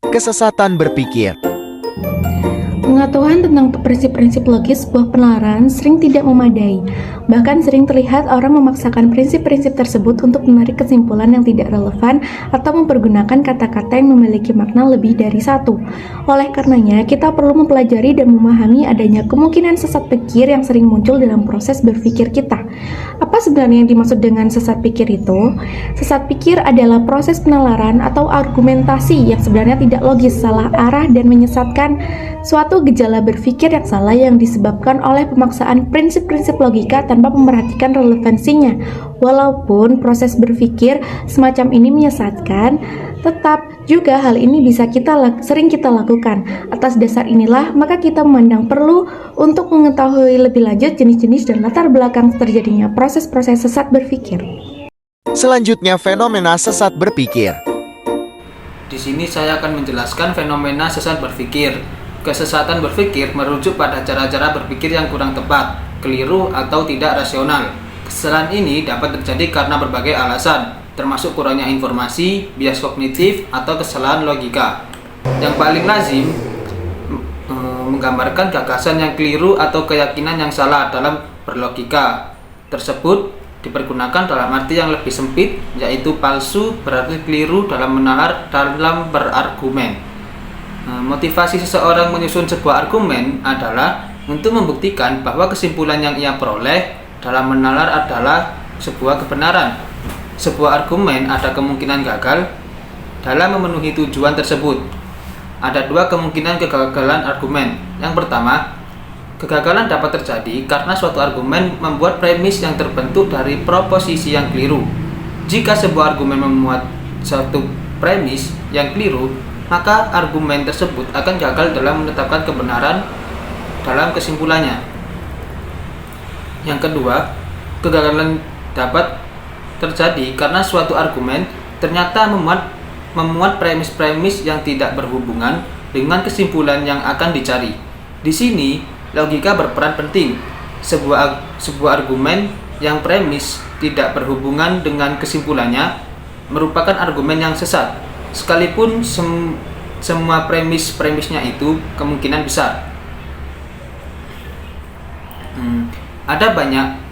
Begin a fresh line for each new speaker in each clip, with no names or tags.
Kesesatan berpikir.
Pengetahuan tentang prinsip-prinsip logis sebuah penalaran sering tidak memadai. Bahkan sering terlihat orang memaksakan prinsip-prinsip tersebut untuk menarik kesimpulan yang tidak relevan atau mempergunakan kata-kata yang memiliki makna lebih dari satu. Oleh karenanya, kita perlu mempelajari dan memahami adanya kemungkinan sesat pikir yang sering muncul dalam proses berpikir kita. Apa sebenarnya yang dimaksud dengan sesat pikir itu? Sesat pikir adalah proses penalaran atau argumentasi yang sebenarnya tidak logis, salah arah, dan menyesatkan. Suatu gejala berpikir yang salah yang disebabkan oleh pemaksaan prinsip-prinsip logika tanpa memperhatikan relevansinya. Walaupun proses berpikir semacam ini menyesatkan, tetap juga hal ini sering kita lakukan. Atas dasar inilah, maka kita memandang perlu untuk mengetahui lebih lanjut jenis-jenis dan latar belakang terjadinya proses-proses sesat berpikir.
Selanjutnya, fenomena sesat berpikir.
Di sini saya akan menjelaskan fenomena sesat berpikir. Kesesatan berpikir merujuk pada cara-cara berpikir yang kurang tepat, keliru, atau tidak rasional. Kesalahan ini dapat terjadi karena berbagai alasan, termasuk kurangnya informasi, bias kognitif, atau kesalahan logika. Yang paling lazim menggambarkan gagasan yang keliru atau keyakinan yang salah dalam berlogika. Tersebut dipergunakan dalam arti yang lebih sempit, yaitu palsu berarti keliru dalam menalar dalam berargumen. Motivasi seseorang menyusun sebuah argumen adalah untuk membuktikan bahwa kesimpulan yang ia peroleh dalam menalar adalah sebuah kebenaran. Sebuah argumen ada kemungkinan gagal dalam memenuhi tujuan tersebut. Ada dua kemungkinan kegagalan argumen. Yang pertama, kegagalan dapat terjadi karena suatu argumen membuat premis yang terbentuk dari proposisi yang keliru. Jika sebuah argumen memuat suatu premis yang keliru, maka argumen tersebut akan gagal dalam menetapkan kebenaran dalam kesimpulannya. Yang kedua, kegagalan dapat terjadi karena suatu argumen ternyata memuat premis-premis yang tidak berhubungan dengan kesimpulan yang akan dicari. Di sini, logika berperan penting. Sebuah argumen yang premis tidak berhubungan dengan kesimpulannya merupakan argumen yang sesat. Sekalipun semua premisnya itu kemungkinan besar. Ada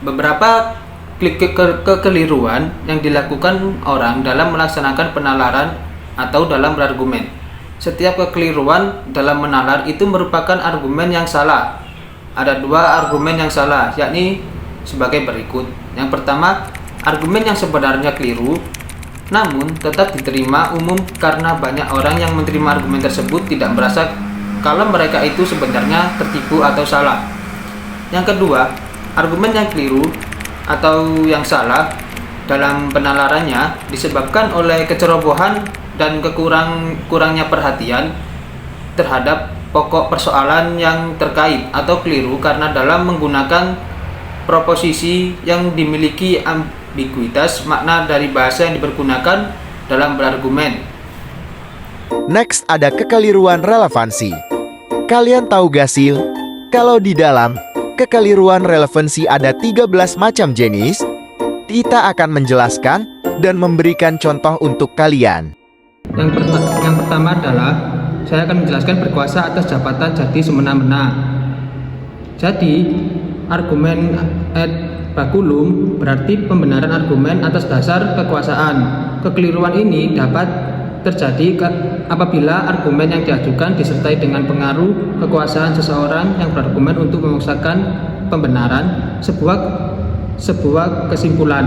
beberapa kekeliruan yang dilakukan orang dalam melaksanakan penalaran atau dalam berargumen. Setiap kekeliruan dalam menalar itu merupakan argumen yang salah. Ada dua argumen yang salah, yakni sebagai berikut. Yang pertama, argumen yang sebenarnya keliru namun tetap diterima umum karena banyak orang yang menerima argumen tersebut tidak merasa kalau mereka itu sebenarnya tertipu atau salah. Yang kedua, argumen yang keliru atau yang salah dalam penalarannya disebabkan oleh kecerobohan dan kurangnya perhatian terhadap pokok persoalan yang terkait atau keliru karena dalam menggunakan proposisi yang dimiliki ambiguitas makna dari bahasa yang dipergunakan dalam berargumen.
Next, ada kekeliruan relevansi. Kalian tahu gak sih, kalau di dalam kekeliruan relevansi ada 13 macam jenis? Kita akan menjelaskan dan memberikan contoh untuk kalian.
Yang pertama adalah saya akan menjelaskan berkuasa atas jabatan jadi semena-mena. Jadi, argumen ad baculum berarti pembenaran argumen atas dasar kekuasaan. Kekeliruan ini dapat terjadi apabila argumen yang diajukan disertai dengan pengaruh kekuasaan seseorang yang berargumen untuk memaksakan pembenaran sebuah kesimpulan.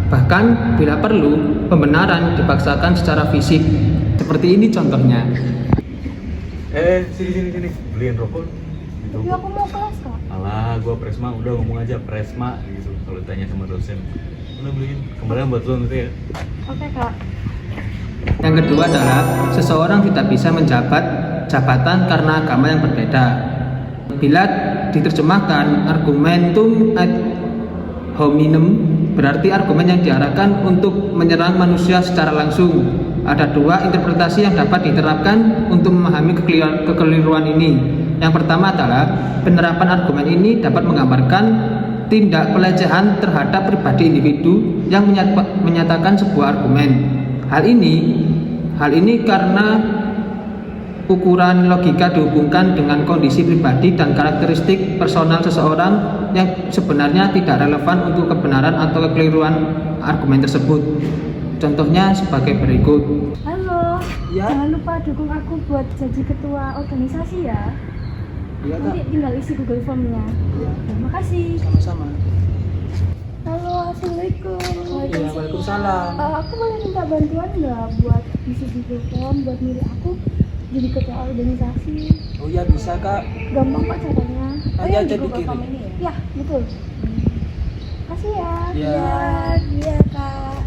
Bahkan bila perlu, pembenaran dipaksakan secara fisik. Seperti ini contohnya.
Sini beliin rokok.
Tapi aku mau kelas, Kak.
Alah, gua Presma, udah ngomong aja Presma gitu. Kalau tanya sama dosen, udah beliin kembalian buat lo nanti ya.
Oke, Kak.
Yang kedua adalah seseorang tidak bisa menjabat jabatan karena agama yang berbeda. Bila diterjemahkan argumentum ad hominem berarti argumen yang diarahkan untuk menyerang manusia secara langsung. Ada dua interpretasi yang dapat diterapkan untuk memahami kekeliruan ini. Yang pertama adalah penerapan argumen ini dapat menggambarkan tindak pelecehan terhadap pribadi individu yang menyatakan sebuah argumen. Hal ini karena ukuran logika dihubungkan dengan kondisi pribadi dan karakteristik personal seseorang yang sebenarnya tidak relevan untuk kebenaran atau kekeliruan argumen tersebut. Contohnya sebagai berikut.
Halo,
Ya.
jangan lupa dukung aku buat jadi ketua organisasi ya.
Iya,
Nanti tinggal isi Google Form-nya. Terima kasih.
Sama-sama.
Halo, assalamualaikum.
Iya, waalaikumsalam.
Aku boleh minta bantuan nggak buat isi Google Form buat milih aku jadi ketua organisasi?
Oh iya, bisa Kak.
Gampang kok caranya.
Nanti
yang
aja
di Google
dikirim.
Form ini ya? Ya, betul. Kasih ya.
Iya.
Iya Kak.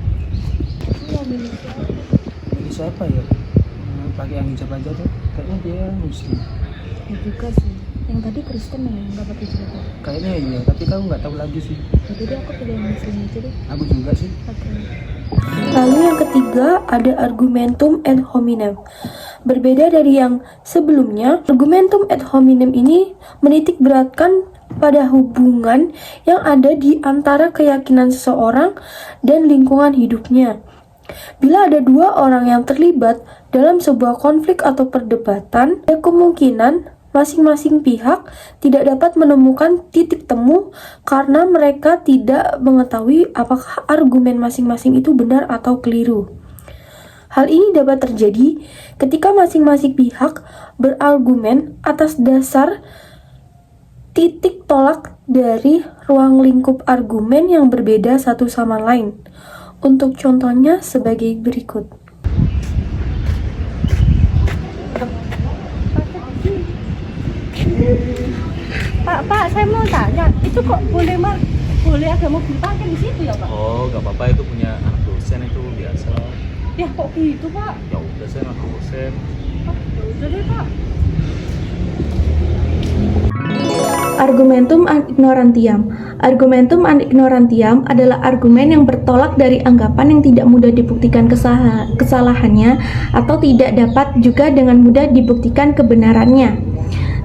Iya, milih siapa?
Ini siapa ya? Pakai yang hijab aja tuh. Kayaknya dia muslim.
Ya juga sih. Yang tadi Kristen ya, nggak pakai jilbab.
Kayaknya iya, tapi kamu nggak tahu lagi sih.
Jadi aku pilih yang muslim aja deh.
Aku juga sih.
Oke.
Lalu yang ketiga ada argumentum ad hominem. Berbeda dari yang sebelumnya, argumentum ad hominem ini menitik beratkan pada hubungan yang ada di antara keyakinan seseorang dan lingkungan hidupnya. Bila ada dua orang yang terlibat dalam sebuah konflik atau perdebatan, ada kemungkinan masing-masing pihak tidak dapat menemukan titik temu karena mereka tidak mengetahui apakah argumen masing-masing itu benar atau keliru. Hal ini dapat terjadi ketika masing-masing pihak berargumen atas dasar titik tolak dari ruang lingkup argumen yang berbeda satu sama lain. Untuk contohnya sebagai berikut.
Pak, saya mau tanya, itu kok boleh ada mobil parkir di situ ya, Pak?
Oh, gak apa-apa, itu punya anak dosen, itu biasa.
Ya kok gitu, Pak?
Ya udah, saya anak dosen.
Ya udah deh, Pak.
Argumentum ad ignorantiam. Argumentum ad ignorantiam adalah argumen yang bertolak dari anggapan yang tidak mudah dibuktikan kesalahannya atau tidak dapat juga dengan mudah dibuktikan kebenarannya.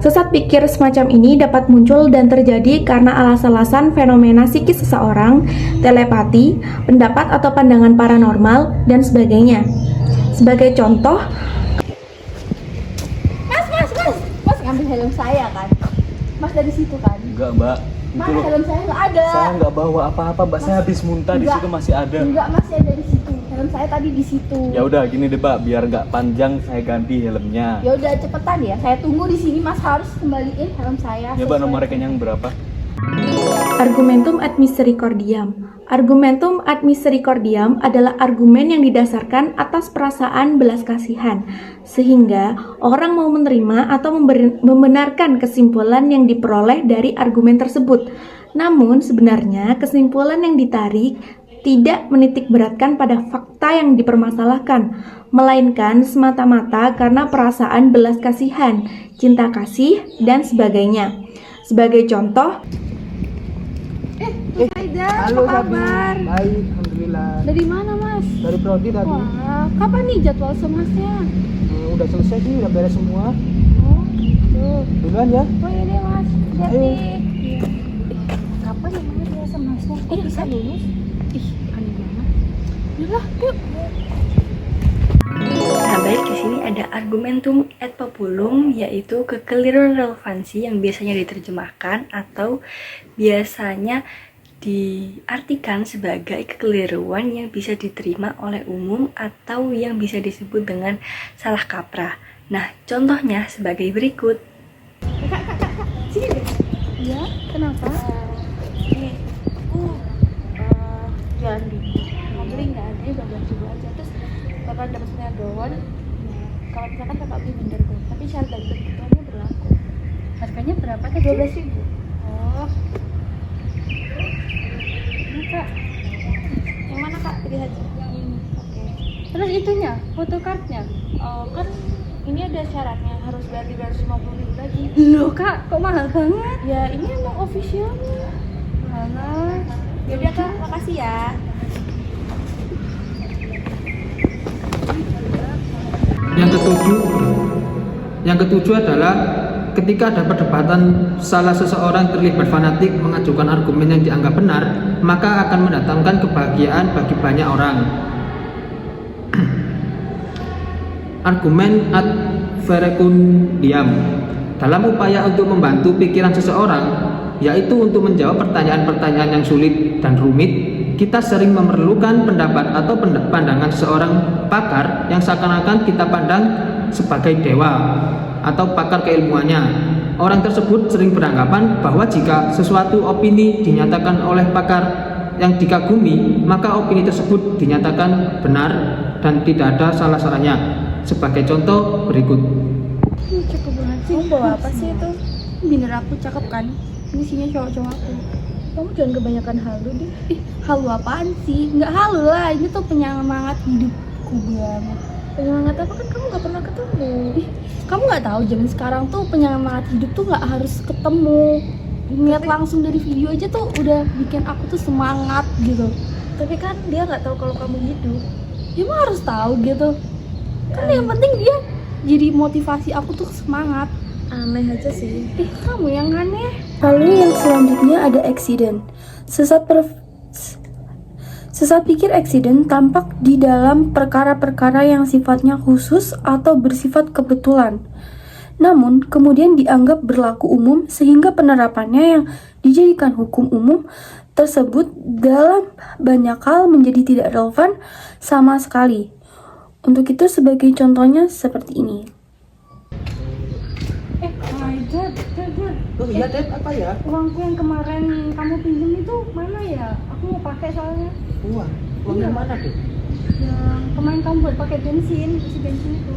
Sesat pikir semacam ini dapat muncul dan terjadi karena alasan-alasan fenomena psikis seseorang, telepati, pendapat atau pandangan paranormal, dan sebagainya. Sebagai contoh,
Mas ngambil helm saya kan? Mas dari situ kan?
Enggak, Mbak. Itu
Mana
loh.
helm saya nggak ada?
Saya nggak bawa apa-apa, Mbak. Saya habis muntah di
Enggak.
situ masih ada.
Enggak, Mas saya dari situ. Helm saya tadi di situ.
Ya udah, gini deh, Mbak. Biar nggak panjang, saya ganti helmnya.
Ya udah cepetan ya. Saya tunggu di sini. Mas harus kembaliin helm saya.
Ya, Mbak, nomor rekeningnya yang berapa?
argumentum ad misericordiam. Argumentum ad misericordiam adalah argumen yang didasarkan atas perasaan belas kasihan, sehingga orang mau menerima atau membenarkan kesimpulan yang diperoleh dari argumen tersebut. Namun sebenarnya kesimpulan yang ditarik tidak menitik beratkan pada fakta yang dipermasalahkan, melainkan semata-mata karena perasaan belas kasihan, cinta kasih, dan sebagainya. Sebagai contoh,
Aida,
Halo,
apa
Sabi.
kabar?
Baik, alhamdulillah.
Dari mana, Mas?
Dari prodi tadi.
Wah, kapan nih jadwal semasnya?
Udah selesai sih, udah beres semua.
Oh, tuh.
Duluan ya.
Oh iya deh, Mas. Hati-hati.
Ayo.
Iya. Kapan namanya dia semasnya? Kok bisa lulus? Ih, aneh banget. Yaudah, yuk.
Nah, baik di sini ada argumentum ad populum, yaitu kekeliruan relevansi yang biasanya diterjemahkan atau biasanya diartikan sebagai kekeliruan yang bisa diterima oleh umum atau yang bisa disebut dengan salah kaprah. Nah, contohnya sebagai berikut.
Sini deh. Iya, kenapa? Ini aku jualan di mau beli nggak ada, udah belas dulu aja. Terus bakal dapat penghargaan. Kalau misalkan kakak beli vendor tuh, tapi syarat dan ketentuannya berlaku. Harganya berapa tadi? 12.000. Oh. Ini kak. Yang mana kak? Pilih aja. Yang ini. Oke. Terus itunya, photocardnya. Kan ini ada syaratnya, harus bayar 350.000 lagi. Loh kak, kok mahal banget? Ya ini emang officialnya. Mahal. Yaudah kak, makasih ya.
Yang ketujuh adalah ketika ada perdebatan salah seseorang terlibat fanatik mengajukan argumen yang dianggap benar, maka akan mendatangkan kebahagiaan bagi banyak orang. Argumen ad verecundiam. Dalam upaya untuk membantu pikiran seseorang, yaitu untuk menjawab pertanyaan-pertanyaan yang sulit dan rumit, kita sering memerlukan pendapat atau pandangan seorang pakar yang seakan-akan kita pandang sebagai dewa atau pakar keilmuannya. Orang tersebut sering beranggapan bahwa jika sesuatu opini dinyatakan oleh pakar yang dikagumi, maka opini tersebut dinyatakan benar dan tidak ada salah-salahnya. Sebagai contoh berikut.
Cakep banget sih. Kamu bawa apa sih itu? Binder aku cakep kan? Ini isinya cowok-cowok aku. Kamu jangan kebanyakan halu deh. Ih, halu apaan sih? Nggak halu lah, ini tuh penyemangat hidupku banget. Penyemangat apa kan kamu nggak pernah ketemu? Ih, kamu nggak tahu zaman sekarang tuh penyemangat hidup tuh nggak harus ketemu. Lihat langsung dari video aja tuh udah bikin aku tuh semangat gitu. Tapi kan dia nggak tahu kalau kamu hidup. Dia mah harus tahu gitu. Kan yang penting dia jadi motivasi aku tuh semangat. Aneh aja sih. Kamu yang aneh.
Lalu yang selanjutnya ada accident. Sesat pikir accident tampak di dalam perkara-perkara yang sifatnya khusus atau bersifat kebetulan. Namun, kemudian dianggap berlaku umum sehingga penerapannya yang dijadikan hukum umum tersebut dalam banyak hal menjadi tidak relevan sama sekali. Untuk itu sebagai contohnya seperti ini.
Oh iya, Dad, apa ya?
Uangku yang kemarin kamu pinjam itu mana ya? Aku mau pakai soalnya.
Uang yang mana, Dad?
Yang kemarin kamu buat pakai bensin, isi bensin itu.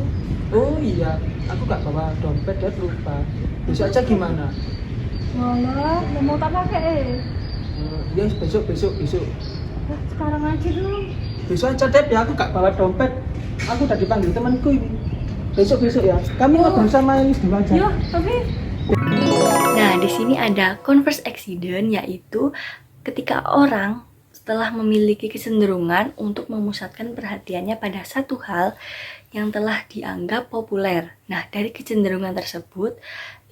Oh iya, aku gak bawa dompet, Dad, lupa. Besok aja gimana?
Walah, udah mau tak pakai
Ya besok.
Nah, sekarang aja dong.
Besok aja, Dad, ya aku gak bawa dompet. Aku udah dipanggil temanku ini. Besok ya. Kami ngobrol sama ini dulu aja.
Yo, tapi
Nah, di sini ada converse accident, yaitu ketika orang setelah memiliki kecenderungan untuk memusatkan perhatiannya pada satu hal yang telah dianggap populer. Nah, dari kecenderungan tersebut,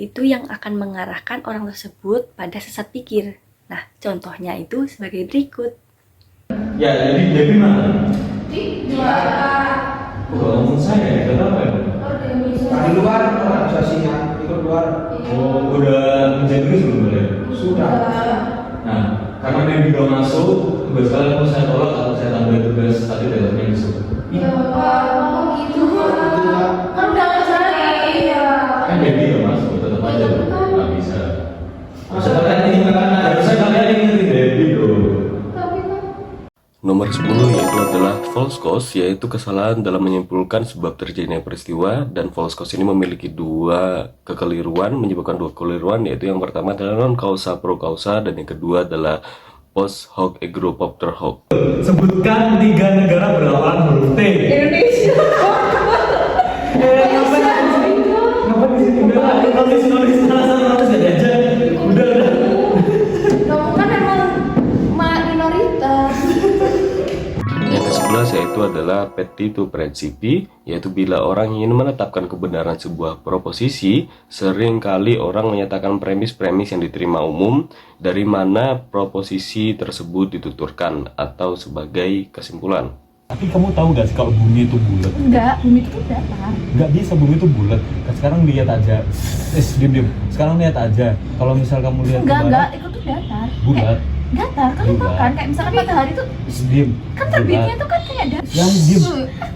itu yang akan mengarahkan orang tersebut pada sesat pikir. Nah, contohnya itu sebagai berikut.
Ya, jadi mana? Di ngomong saya, itu apa ya?
Di luar, orang bisa siang, ikut luar.
Oh, udah menjadi belum boleh?
Sudah.
Nah, karena dia juga masuk, tugas kalian mau saya tolak atau saya tambah tugas tadi dalamnya masuk.
ya Bapak, ngomong gitu kan udah nggak salah ya.
Kan jadi ya masuk, tetap aja nggak bisa. Harusnya kalian ingetin Debbie dong.
Tapi kan
Nomor 10 yaitu adalah false cause, yaitu kesalahan dalam menyimpulkan sebab terjadinya peristiwa, dan false cause ini memiliki menyebabkan dua kekeliruan, yaitu yang pertama adalah non causa pro causa dan yang kedua adalah post hoc egropopter hoc.
Sebutkan 3 negara berlawanan huruf T.
Indonesia.
Ngapain di sini? Nulis salah aja. Udah.
Kamu kan emang minoritas.
Yang ke-11 yaitu adalah petito principi, yaitu bila orang ingin menetapkan kebenaran sebuah proposisi, seringkali orang menyatakan premis-premis yang diterima umum dari mana proposisi tersebut dituturkan atau sebagai kesimpulan.
Tapi kamu tahu gak sih kalau bumi itu bulat?
Enggak, bumi itu datar.
Nggak bisa, bumi itu bulat. Sekarang lihat aja. Diam. Sekarang lihat aja. Kalau misal kamu lihat
Enggak, itu tuh datar.
bulat.
Datar, kan lu tau kan kayak misalkan matahari tuh
Diam.
kan terbitnya tuh kan kayak datar.
Yang diem.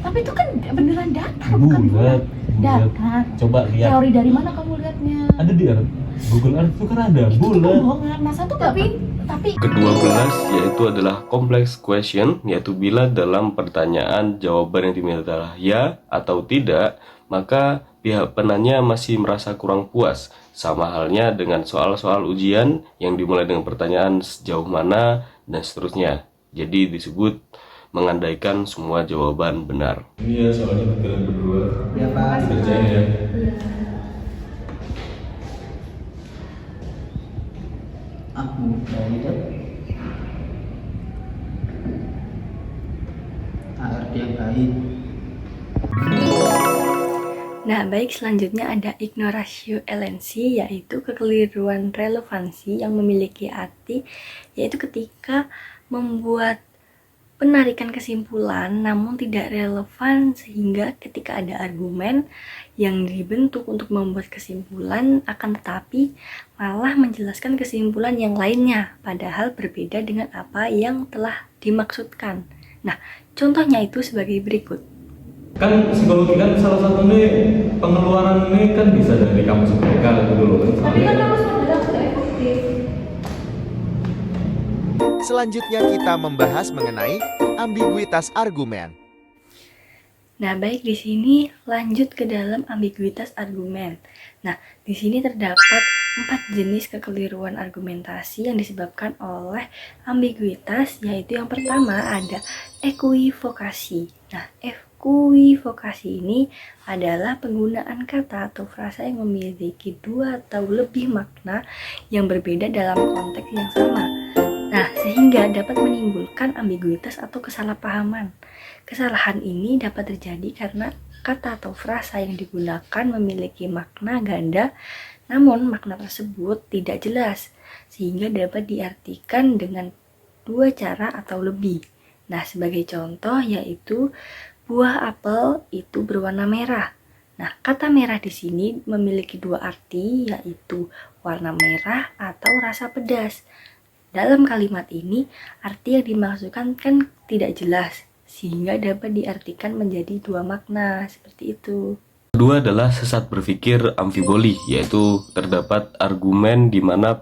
Tapi itu kan beneran datar, bukan
Bulat.
datar.
Coba lihat.
Teori dari mana kamu lihatnya?
Ada di Earth. Google Earth itu kan ada
Itu
bulat.
bohongan. NASA tuh tapi
Ke-12 yaitu adalah complex question, yaitu bila dalam pertanyaan jawaban yang diminta adalah ya atau tidak, maka pihak penanya masih merasa kurang puas. Sama halnya dengan soal-soal ujian yang dimulai dengan pertanyaan sejauh mana dan seterusnya. Jadi disebut mengandaikan semua jawaban benar.
Ini ya soalnya kalian berdua.
Ya, Pak.
Dikerjain ya.
Aku mau lihat. ARD yang baik.
Nah, baik, selanjutnya ada ignoratio elensi, yaitu kekeliruan relevansi yang memiliki arti, yaitu ketika membuat penarikan kesimpulan namun tidak relevan, sehingga ketika ada argumen yang dibentuk untuk membuat kesimpulan akan tetapi malah menjelaskan kesimpulan yang lainnya padahal berbeda dengan apa yang telah dimaksudkan. Nah, contohnya itu sebagai berikut.
Kan psikologi kan salah satu nih pengeluaran ini kan bisa dari kamus mereka gitu loh.
Tapi kan kamu sudah bilang sudah efektif.
Selanjutnya kita membahas mengenai ambiguitas argumen.
Nah, baik, di sini lanjut ke dalam ambiguitas argumen. Nah, di sini terdapat 4 jenis kekeliruan argumentasi yang disebabkan oleh ambiguitas, yaitu yang pertama ada equivokasi. Nah, equivokasi ini adalah penggunaan kata atau frasa yang memiliki 2 atau lebih makna yang berbeda dalam konteks yang sama. Nah, sehingga dapat menimbulkan ambiguitas atau kesalahpahaman. Kesalahan ini dapat terjadi karena kata atau frasa yang digunakan memiliki makna ganda, namun makna tersebut tidak jelas, sehingga dapat diartikan dengan 2 cara atau lebih. Nah, sebagai contoh yaitu buah apel itu berwarna merah. Nah, kata merah di sini memiliki 2 arti, yaitu warna merah atau rasa pedas. Dalam kalimat ini, arti yang dimaksudkan kan tidak jelas, sehingga dapat diartikan menjadi 2 makna, seperti itu.
Kedua adalah sesat berpikir amfiboli, yaitu terdapat argumen di mana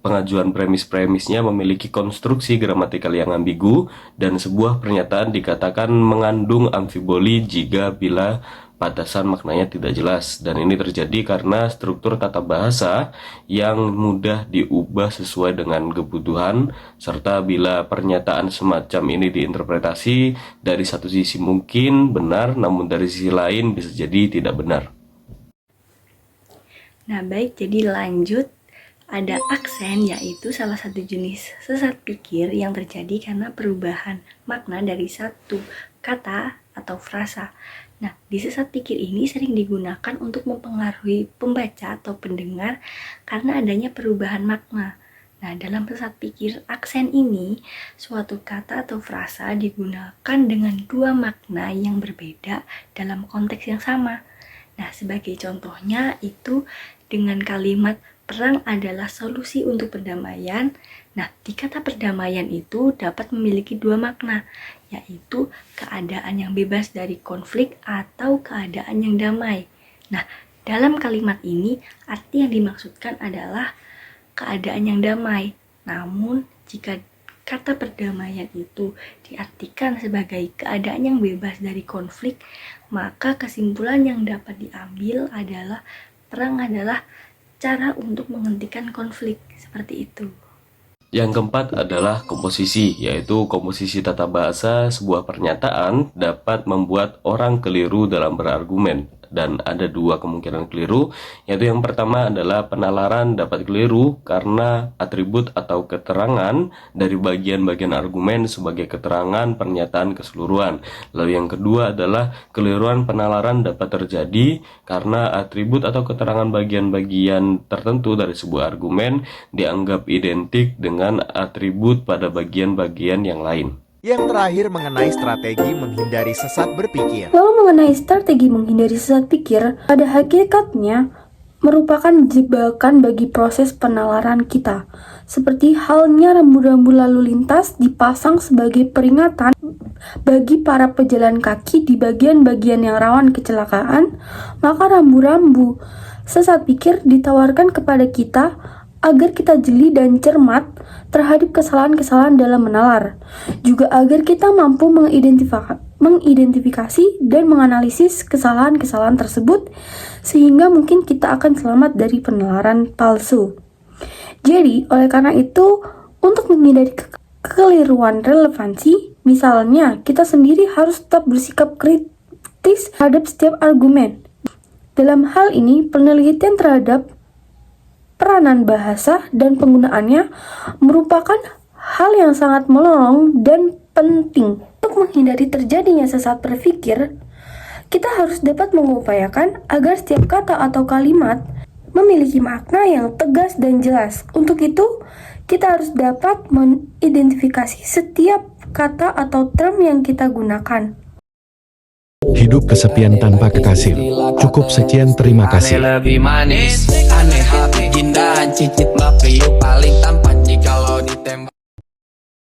pengajuan premis-premisnya memiliki konstruksi gramatikal yang ambigu dan sebuah pernyataan dikatakan mengandung amfiboli jika bila batasan maknanya tidak jelas, dan ini terjadi karena struktur tata bahasa yang mudah diubah sesuai dengan kebutuhan, serta bila pernyataan semacam ini diinterpretasi dari satu sisi mungkin benar, namun dari sisi lain bisa jadi tidak benar.
Nah, baik, jadi lanjut. Ada aksen, yaitu salah satu jenis sesat pikir yang terjadi karena perubahan makna dari satu kata atau frasa. Nah, di sesat pikir ini sering digunakan untuk mempengaruhi pembaca atau pendengar karena adanya perubahan makna. Nah, dalam sesat pikir aksen ini, suatu kata atau frasa digunakan dengan 2 makna yang berbeda dalam konteks yang sama. Nah, sebagai contohnya itu dengan kalimat perang adalah solusi untuk perdamaian. Nah, di kata perdamaian itu dapat memiliki 2 makna, yaitu keadaan yang bebas dari konflik atau keadaan yang damai. Nah, dalam kalimat ini, arti yang dimaksudkan adalah keadaan yang damai. Namun, jika kata perdamaian itu diartikan sebagai keadaan yang bebas dari konflik, maka kesimpulan yang dapat diambil adalah perang adalah cara untuk menghentikan konflik, seperti itu.
Yang keempat adalah komposisi, yaitu komposisi tata bahasa sebuah pernyataan dapat membuat orang keliru dalam berargumen. Dan ada 2 kemungkinan keliru, yaitu yang pertama adalah penalaran dapat keliru karena atribut atau keterangan dari bagian-bagian argumen sebagai keterangan pernyataan keseluruhan. Lalu yang kedua adalah keliruan penalaran dapat terjadi karena atribut atau keterangan bagian-bagian tertentu dari sebuah argumen dianggap identik dengan atribut pada bagian-bagian yang lain.
Yang terakhir mengenai strategi menghindari sesat berpikir.
Lalu mengenai strategi menghindari sesat pikir, pada hakikatnya merupakan jebakan bagi proses penalaran kita. Seperti halnya rambu-rambu lalu lintas dipasang sebagai peringatan bagi para pejalan kaki di bagian-bagian yang rawan kecelakaan, maka rambu-rambu sesat pikir ditawarkan kepada kita agar kita jeli dan cermat terhadap kesalahan-kesalahan dalam menalar. Juga agar kita mampu mengidentifikasi dan menganalisis kesalahan-kesalahan tersebut sehingga mungkin kita akan selamat dari penalaran palsu. Jadi, oleh karena itu, untuk menghindari kekeliruan relevansi, misalnya kita sendiri harus tetap bersikap kritis terhadap setiap argumen. Dalam hal ini, penelitian terhadap peranan bahasa dan penggunaannya merupakan hal yang sangat menolong dan penting. Untuk menghindari terjadinya sesat berpikir, kita harus dapat mengupayakan agar setiap kata atau kalimat memiliki makna yang tegas dan jelas. Untuk itu, kita harus dapat mengidentifikasi setiap kata atau term yang kita gunakan.
Hidup kesepian tanpa kekasih. Cukup sekian, terima kasih.
Lebih manis, aneh hati, gindahan, cicit, mapriu, paling tampan jika lo